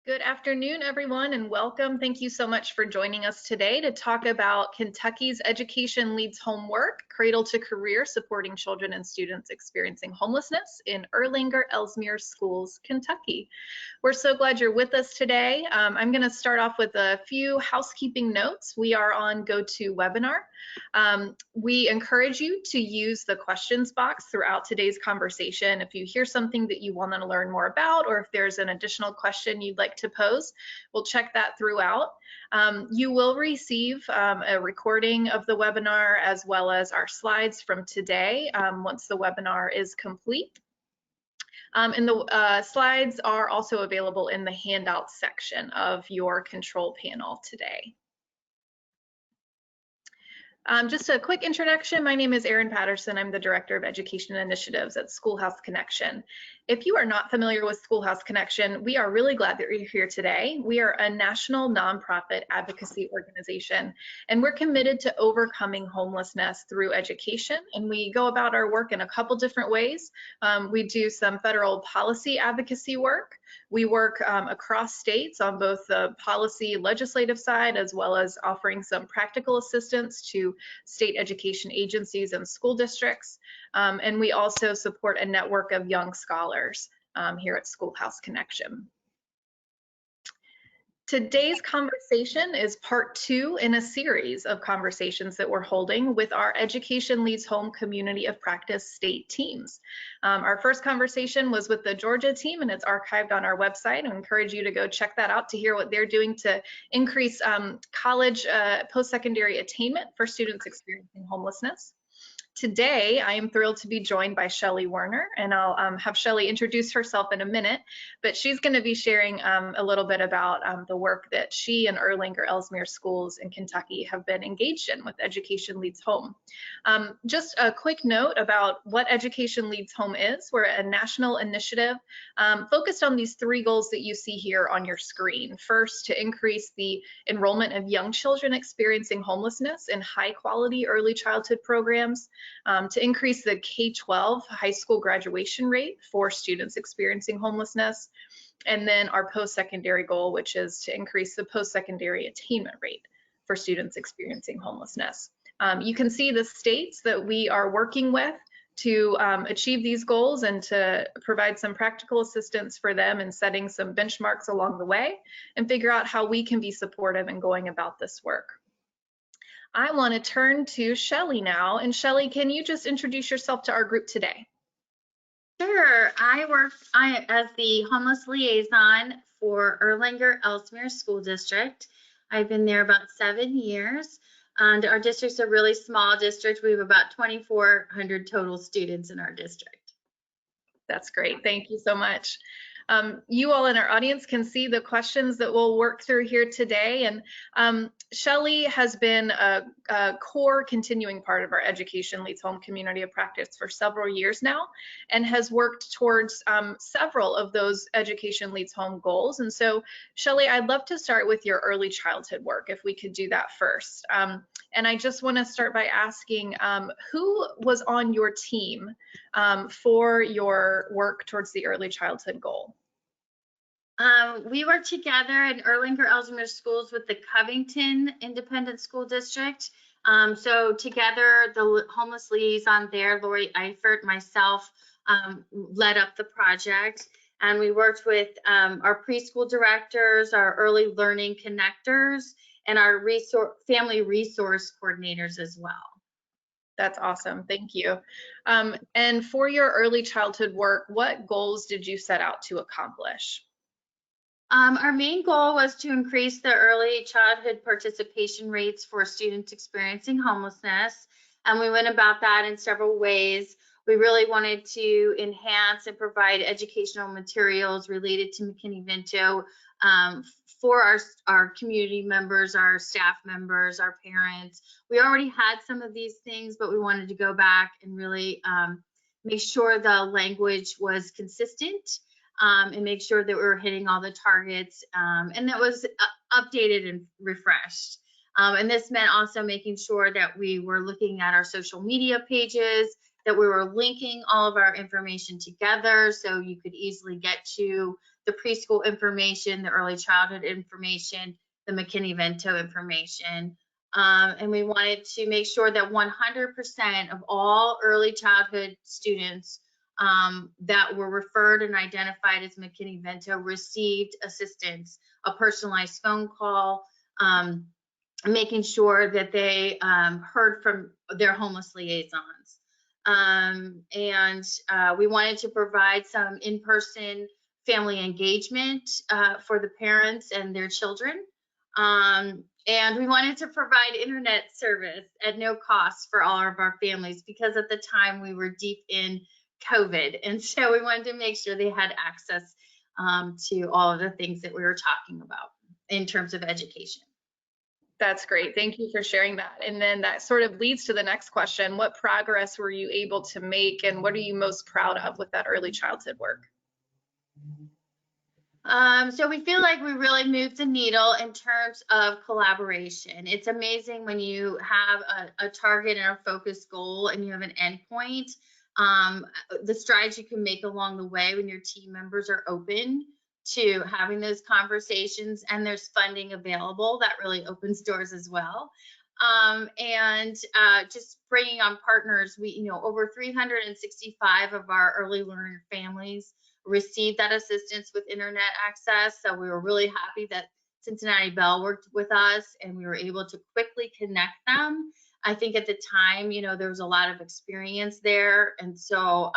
Good afternoon, everyone, and welcome. Thank you so much for joining us today to talk about Kentucky's Education Leads Homework, Cradle to Career, supporting children and students experiencing homelessness in Erlanger-Elsmere Schools, Kentucky. We're so glad you're with us today. I'm going to start off with a few housekeeping notes. We are on GoToWebinar. We encourage you to use the questions box throughout today's conversation. If you hear something that you want to learn more about, or if there's an additional question you'd like to pose, we'll check that throughout. You will receive a recording of the webinar as well as our slides from today once the webinar is complete. And the slides are also available in the handouts section of your control panel today. Just a quick introduction. My name is Erin Patterson. I'm the Director of Education Initiatives at Schoolhouse Connection. If you are not familiar with Schoolhouse Connection, we are really glad that you're here today. We are a national nonprofit advocacy organization, and we're committed to overcoming homelessness through education, and we go about our work in a couple different ways. We do some federal policy advocacy work. We work across states on both the policy legislative side, as well as offering some practical assistance to state education agencies and school districts. And we also support a network of young scholars here at Schoolhouse Connection. Today's conversation is part 2 in a series of conversations that we're holding with our Education Leads Home Community of Practice state teams. Our first conversation was with the Georgia team, and it's archived on our website. I encourage you to go check that out to hear what they're doing to increase college post-secondary attainment for students experiencing homelessness. Today, I am thrilled to be joined by Shelly Werner, and I'll have Shelly introduce herself in a minute, but she's going to be sharing a little bit about the work that she and Erlanger-Elsmere schools in Kentucky have been engaged in with Education Leads Home. Just a quick note about what Education Leads Home is. We're a national initiative focused on these 3 goals that you see here on your screen. First, to increase the enrollment of young children experiencing homelessness in high-quality early childhood programs. To increase the K-12 high school graduation rate for students experiencing homelessness, and then our post-secondary goal, which is to increase the post-secondary attainment rate for students experiencing homelessness. You can see the states that we are working with to achieve these goals and to provide some practical assistance for them in setting some benchmarks along the way and figure out how we can be supportive in going about this work. I want to turn to Shelly now. And Shelly, can you just introduce yourself to our group today? Sure. I work as the homeless liaison for Erlanger-Elsmere School District. I've been there about 7 years. And our district's a really small district. We have about 2,400 total students in our district. That's great. Thank you so much. You all in our audience can see the questions that we'll work through here today. And Shelly has been a core continuing part of our Education Leads Home community of practice for several years now, and has worked towards several of those Education Leads Home goals. And so, Shelly, I'd love to start with your early childhood work, if we could do that first. And I just want to start by asking who was on your team for your work towards the early childhood goal? We work together in Erlanger-Elsmere schools with the Covington Independent School District. So together, the homeless liaison there, Lori Eifert, myself, led up the project. And we worked with our preschool directors, our early learning connectors, and our family resource coordinators as well. That's awesome. Thank you. And for your early childhood work, what goals did you set out to accomplish? Our main goal was to increase the early childhood participation rates for students experiencing homelessness, and we went about that in several ways. We really wanted to enhance and provide educational materials related to McKinney-Vento for our community members, our staff members, our parents. We already had some of these things, but we wanted to go back and really make sure the language was consistent. And make sure that we were hitting all the targets and that was updated and refreshed. And this meant also making sure that we were looking at our social media pages that we were linking all of our information together so you could easily get to the preschool information, the early childhood information, the McKinney-Vento information. And we wanted to make sure that 100% of all early childhood students that were referred and identified as McKinney-Vento received assistance, a personalized phone call, making sure that they heard from their homeless liaisons. We wanted to provide some in-person family engagement for the parents and their children. And we wanted to provide internet service at no cost for all of our families because at the time we were deep in COVID. And so we wanted to make sure they had access to all of the things that we were talking about in terms of education. That's great. Thank you for sharing that. And then that sort of leads to the next question. What progress were you able to make, and what are you most proud of with that early childhood work? So we feel like we really moved the needle in terms of collaboration. It's amazing when you have a target and a focused goal and you have an endpoint, the strides you can make along the way when your team members are open to having those conversations and there's funding available. That really opens doors as well. Just bringing on partners, over 365 of our early learner families received that assistance with internet access. So we were really happy that Cincinnati Bell worked with us and we were able to quickly connect them. I think at the time, there was a lot of experience there. And so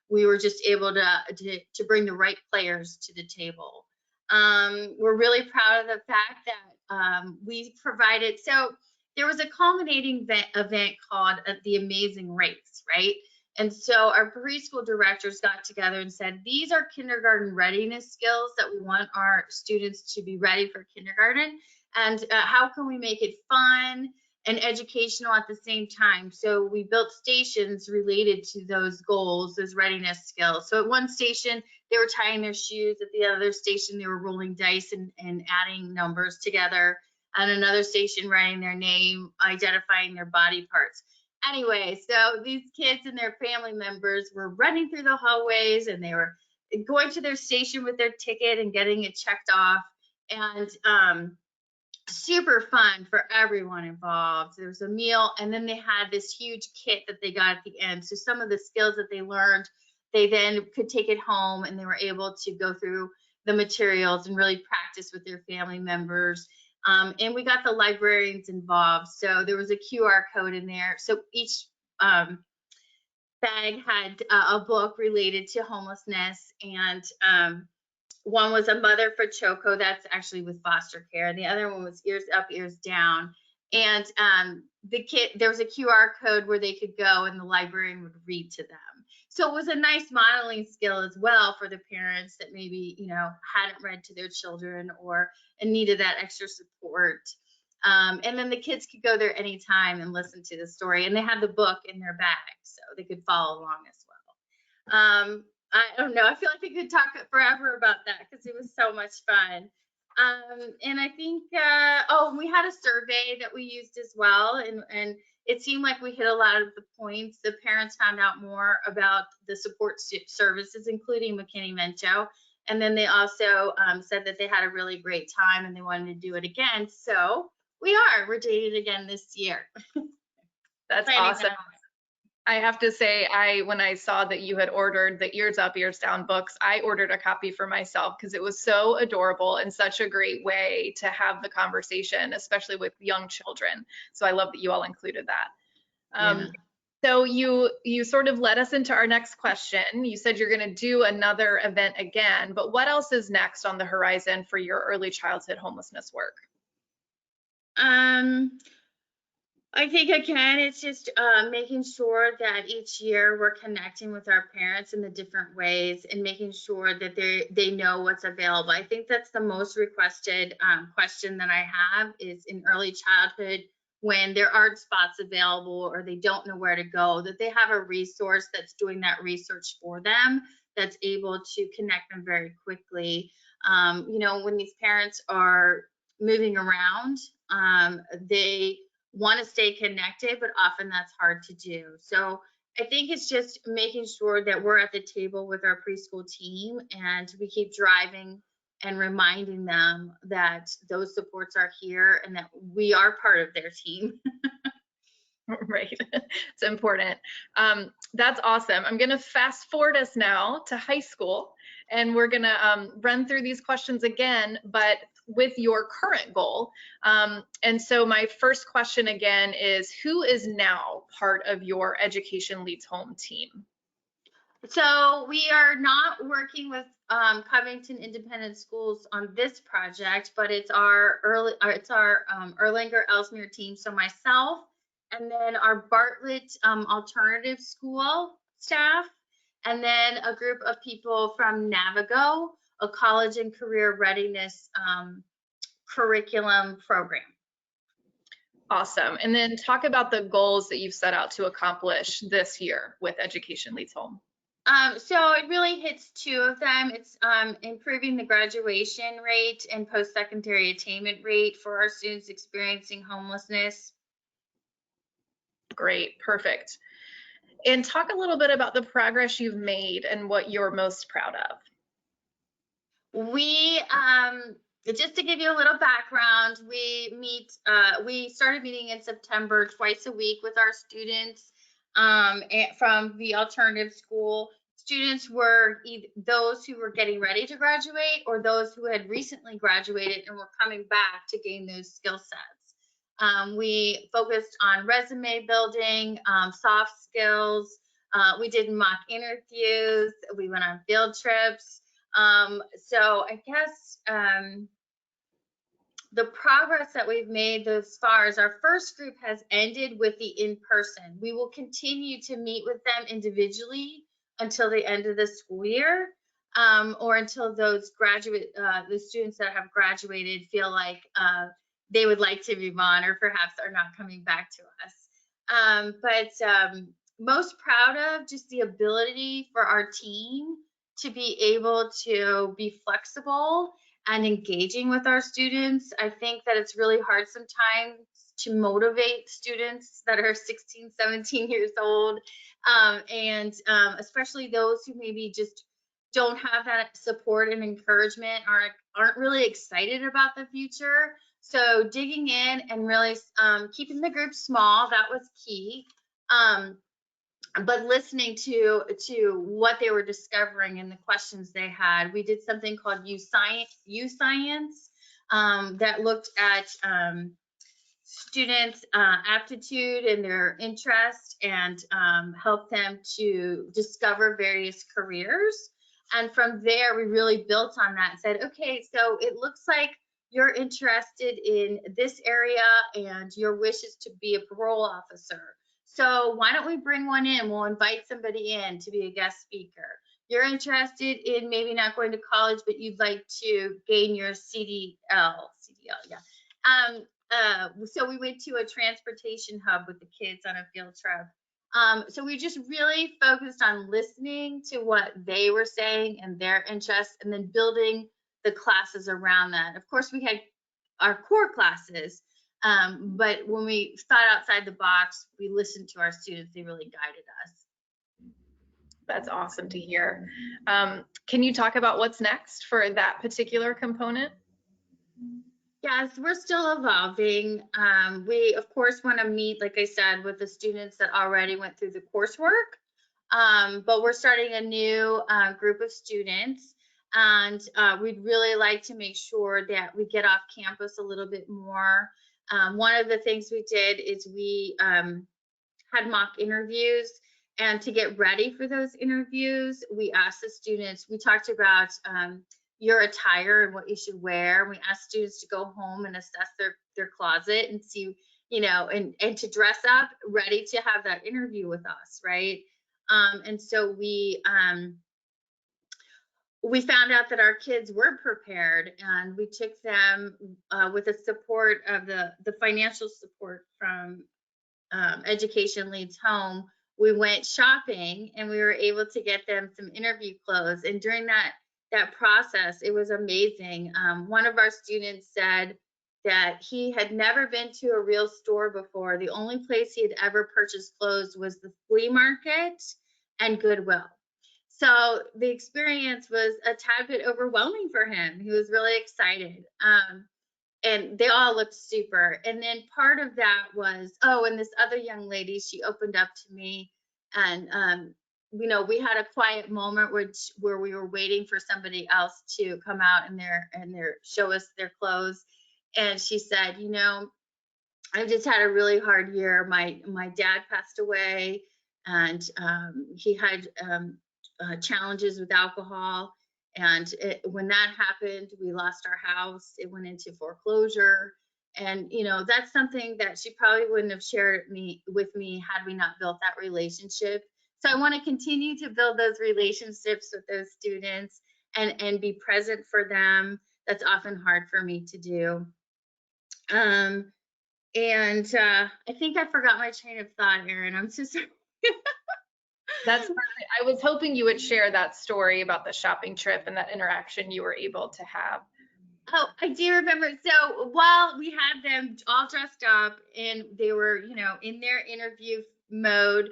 we were just able to bring the right players to the table. We're really proud of the fact that we provided, so there was a culminating event called the Amazing Race, right? And so our preschool directors got together and said, these are kindergarten readiness skills that we want our students to be ready for kindergarten. And how can we make it fun and educational at the same time? So we built stations related to those goals, those readiness skills. So at one station, they were tying their shoes. At the other station, they were rolling dice and adding numbers together. At another station, writing their name, identifying their body parts. Anyway, so these kids and their family members were running through the hallways and they were going to their station with their ticket and getting it checked off. And super fun for everyone involved. There was a meal and then they had this huge kit that they got at the end. So some of the skills that they learned, they then could take it home and they were able to go through the materials and really practice with their family members. And we got the librarians involved. So there was a QR code in there. So each bag had a book related to homelessness. And one was A Mother for Choco. That's actually with foster care. And the other one was Ears Up, Ears Down. And there was a QR code where they could go and the librarian would read to them. So it was a nice modeling skill as well for the parents that maybe, hadn't read to their children or needed that extra support. And then the kids could go there anytime and listen to the story. And they had the book in their bag, so they could follow along as well. I don't know. I feel like we could talk forever about that because it was so much fun. And I think, we had a survey that we used as well. And it seemed like we hit a lot of the points. The parents found out more about the support services, including McKinney-Vento. And then they also said that they had a really great time and they wanted to do it again. So we're doing it again this year. That's awesome. I have to say, when I saw that you had ordered the Ears Up, Ears Down books, I ordered a copy for myself because it was so adorable and such a great way to have the conversation, especially with young children. So I love that you all included that. Yeah. So you sort of led us into our next question. You said you're going to do another event again, but what else is next on the horizon for your early childhood homelessness work? I think again, it's just making sure that each year we're connecting with our parents in the different ways and making sure that they know what's available. I think that's the most requested question that I have is in early childhood when there aren't spots available or they don't know where to go, that they have a resource that's doing that research for them, that's able to connect them very quickly. When these parents are moving around, they want to stay connected, but often that's hard to do. So I think it's just making sure that we're at the table with our preschool team and we keep driving and reminding them that those supports are here and that we are part of their team. Right. It's important. That's awesome. I'm going to fast forward us now to high school, and we're going to run through these questions again, but with your current goal. And so my first question again is, who is now part of your Education Leads Home team? So we are not working with Covington Independent Schools on this project, but it's our Erlanger-Elsmere team. So myself, and then our Bartlett Alternative School staff, and then a group of people from Navago, a college and career readiness curriculum program. Awesome. And then talk about the goals that you've set out to accomplish this year with Education Leads Home. So it really hits two of them. It's improving the graduation rate and post-secondary attainment rate for our students experiencing homelessness. Great, perfect. And talk a little bit about the progress you've made and what you're most proud of. We, just to give you a little background, we started meeting in September twice a week with our students from the alternative school. Students were either those who were getting ready to graduate or those who had recently graduated and were coming back to gain those skill sets. We focused on resume building, soft skills. We did mock interviews. We went on field trips. So I guess the progress that we've made thus far is our first group has ended with the in-person. We will continue to meet with them individually until the end of the school year, or until those the students that have graduated feel like they would like to move on or perhaps are not coming back to us. But most proud of just the ability for our team to be able to be flexible and engaging with our students. I think that it's really hard sometimes to motivate students that are 16, 17 years old, and especially those who maybe just don't have that support and encouragement, aren't really excited about the future. So digging in and really keeping the group small, that was key. But listening to what they were discovering and the questions they had. We did something called U Science that looked at students' aptitude and their interest and helped them to discover various careers. And from there, we really built on that and said, okay, so it looks like you're interested in this area and your wish is to be a parole officer. So why don't we bring one in? We'll invite somebody in to be a guest speaker. You're interested in maybe not going to college, but you'd like to gain your CDL, yeah. So we went to a transportation hub with the kids on a field trip. So we just really focused on listening to what they were saying and their interests, and then building the classes around that. Of course, we had our core classes, but when we thought outside the box, we listened to our students. They really guided us. That's awesome to hear. Can you talk about what's next for that particular component? Yes, we're still evolving. We, of course, want to meet, like I said, with the students that already went through the coursework, but we're starting a new group of students, and we'd really like to make sure that we get off campus a little bit more. One of the things we did is we had mock interviews, and to get ready for those interviews, we asked the students, we talked about your attire and what you should wear. We asked students to go home and assess their closet and see, and to dress up ready to have that interview with us, right? And so we found out that our kids were prepared, and we took them with the support of the financial support from Education Leads Home. We went shopping and we were able to get them some interview clothes. And during that process, it was amazing. One of our students said that he had never been to a real store before. The only place he had ever purchased clothes was the flea market and Goodwill. So the experience was a tad bit overwhelming for him. He was really excited. And they all looked super. And then part of that was, oh, and this other young lady, she opened up to me, and we had a quiet moment where we were waiting for somebody else to come out and show us their clothes. And she said, I've just had a really hard year. My dad passed away, and he had challenges with alcohol. And when that happened, we lost our house. It went into foreclosure. And, that's something that she probably wouldn't have shared with me had we not built that relationship. So I want to continue to build those relationships with those students and be present for them. That's often hard for me to do. And I think I forgot my train of thought, Erin. I'm so sorry. That's perfect. I was hoping you would share that story about the shopping trip and that interaction you were able to have. Oh, I do remember. So while we had them all dressed up and they were, in their interview mode,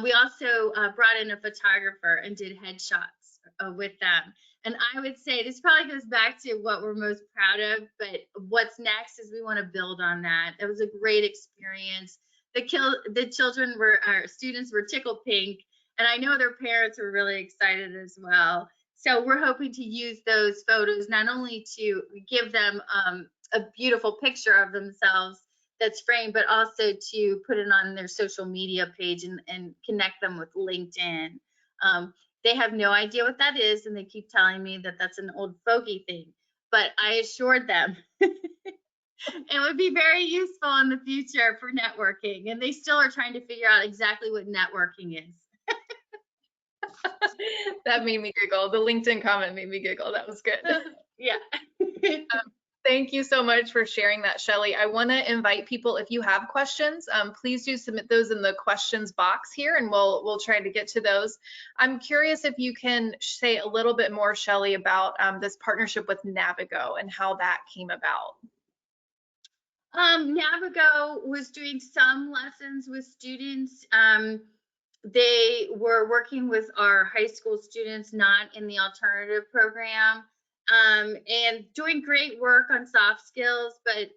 we also brought in a photographer and did headshots with them. And I would say this probably goes back to what we're most proud of, but what's next is we want to build on that. It was a great experience. Our students were tickled pink, and I know their parents were really excited as well. So we're hoping to use those photos not only to give them a beautiful picture of themselves that's framed, but also to put it on their social media page and connect them with LinkedIn. They have no idea what that is, and they keep telling me that that's an old fogey thing. But I assured them it would be very useful in the future for networking, and they still are trying to figure out exactly what networking is. That made me giggle. The LinkedIn comment made me giggle. That was good. Yeah. Thank you so much for sharing that, Shelly. I want to invite people, if you have questions, please do submit those in the questions box here, and we'll try to get to those. I'm curious if you can say a little bit more, Shelly, about this partnership with Navago and how that came about. Navago was doing some lessons with students. They were working with our high school students, not in the alternative program, and doing great work on soft skills. But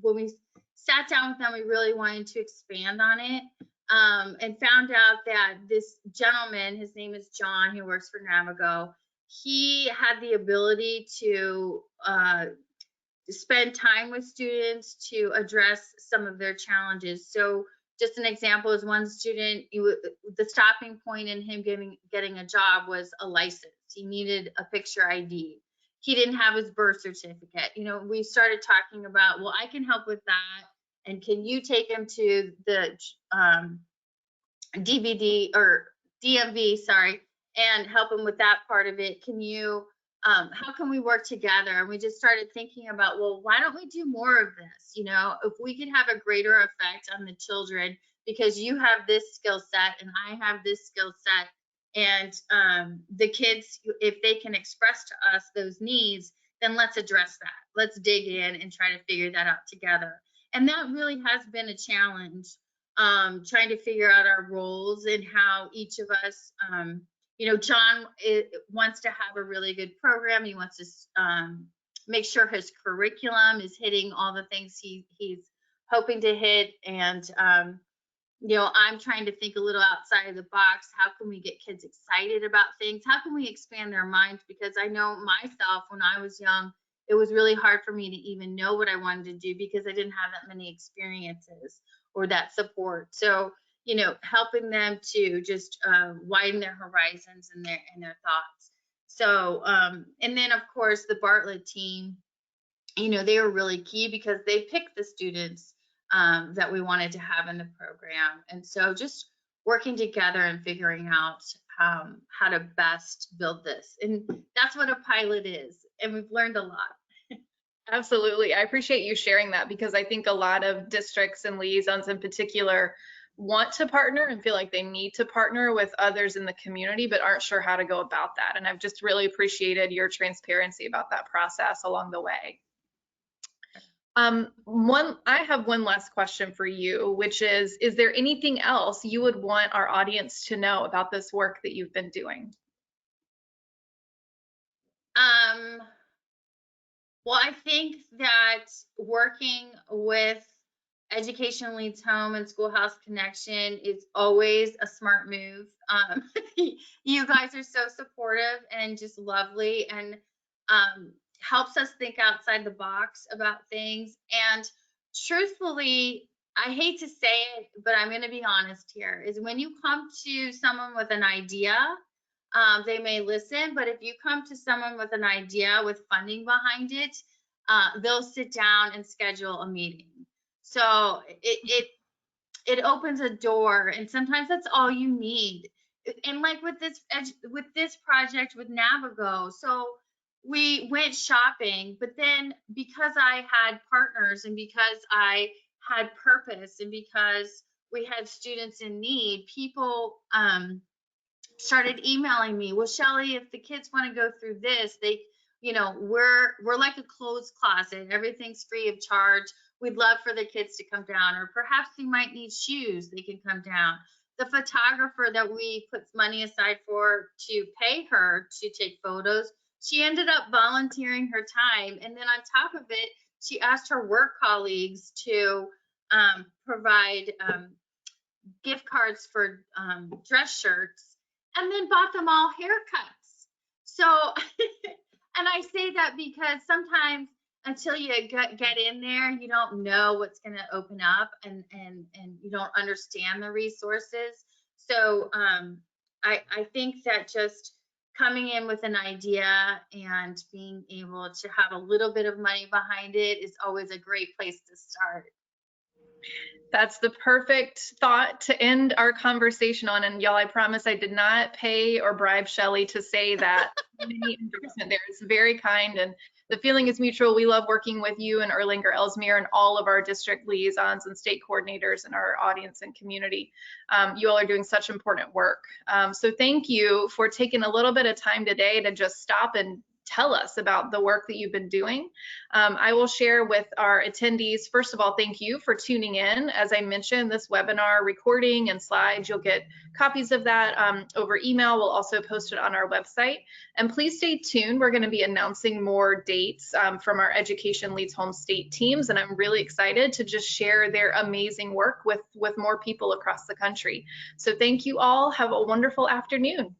when we sat down with them, we really wanted to expand on it, and found out that this gentleman, his name is John, who works for Navago, he had the ability to spend time with students to address some of their challenges. So just an example is one student, the stopping point in him getting a job was a license. He needed a picture ID. He didn't have his birth certificate. We started talking about, well, I can help with that. And can you take him to the DVD or DMV, sorry, and help him with that part of it? How can we work together? And we just started thinking about, well, why don't we do more of this? If we could have a greater effect on the children, because you have this skill set and I have this skill set, and the kids, if they can express to us those needs, then let's address that. Let's dig in and try to figure that out together. And that really has been a challenge, trying to figure out our roles and how each of us, John wants to have a really good program. He wants to make sure his curriculum is hitting all the things he's hoping to hit. And, I'm trying to think a little outside of the box. How can we get kids excited about things? How can we expand their minds? Because I know myself, when I was young, it was really hard for me to even know what I wanted to do because I didn't have that many experiences or that support. So, helping them to just widen their horizons and their thoughts. So, and then of course the Bartlett team, they were really key because they picked the students that we wanted to have in the program. And so just working together and figuring out how to best build this. And that's what a pilot is. And we've learned a lot. Absolutely. I appreciate you sharing that because I think a lot of districts and liaisons in particular want to partner and feel like they need to partner with others in the community, but aren't sure how to go about that. And I've just really appreciated your transparency about that process along the way. I have one last question for you, which is there anything else you would want our audience to know about this work that you've been doing? Um, well, I think that working with Education Leads Home and Schoolhouse Connection is always a smart move. You guys are so supportive and just lovely, and helps us think outside the box about things. And truthfully, I hate to say it, but I'm going to be honest here, is when you come to someone with an idea, they may listen, but if you come to someone with an idea with funding behind it, they'll sit down and schedule a meeting. So it opens a door, and sometimes that's all you need. And like with this project with Navago, so we went shopping, but then because I had partners and because I had purpose and because we had students in need, people started emailing me, well, Shelly, if the kids want to go through this, they, we're like a clothes closet. Everything's free of charge. We'd love for the kids to come down, or perhaps they might need shoes. They can come down. The photographer that we put money aside for to pay her to take photos, she ended up volunteering her time. And then on top of it, she asked her work colleagues to provide gift cards for dress shirts, and then bought them all haircuts. So, and I say that because sometimes until you get in there, you don't know what's going to open up, and you don't understand the resources. So I think that just coming in with an idea and being able to have a little bit of money behind it is always a great place to start. That's the perfect thought to end our conversation on. And y'all, I promise I did not pay or bribe Shelly to say that. Any endorsement there is very kind, and the feeling is mutual. We love working with you and Erlanger-Elsmere and all of our district liaisons and state coordinators and our audience and community. You all are doing such important work. So thank you for taking a little bit of time today to just stop and tell us about the work that you've been doing. I will share with our attendees, first of all, thank you for tuning in. As I mentioned, this webinar recording and slides, you'll get copies of that over email. We'll also post it on our website. And please stay tuned. We're going to be announcing more dates from our Education Leads Home state teams, and I'm really excited to just share their amazing work with more people across the country. So thank you all. Have a wonderful afternoon.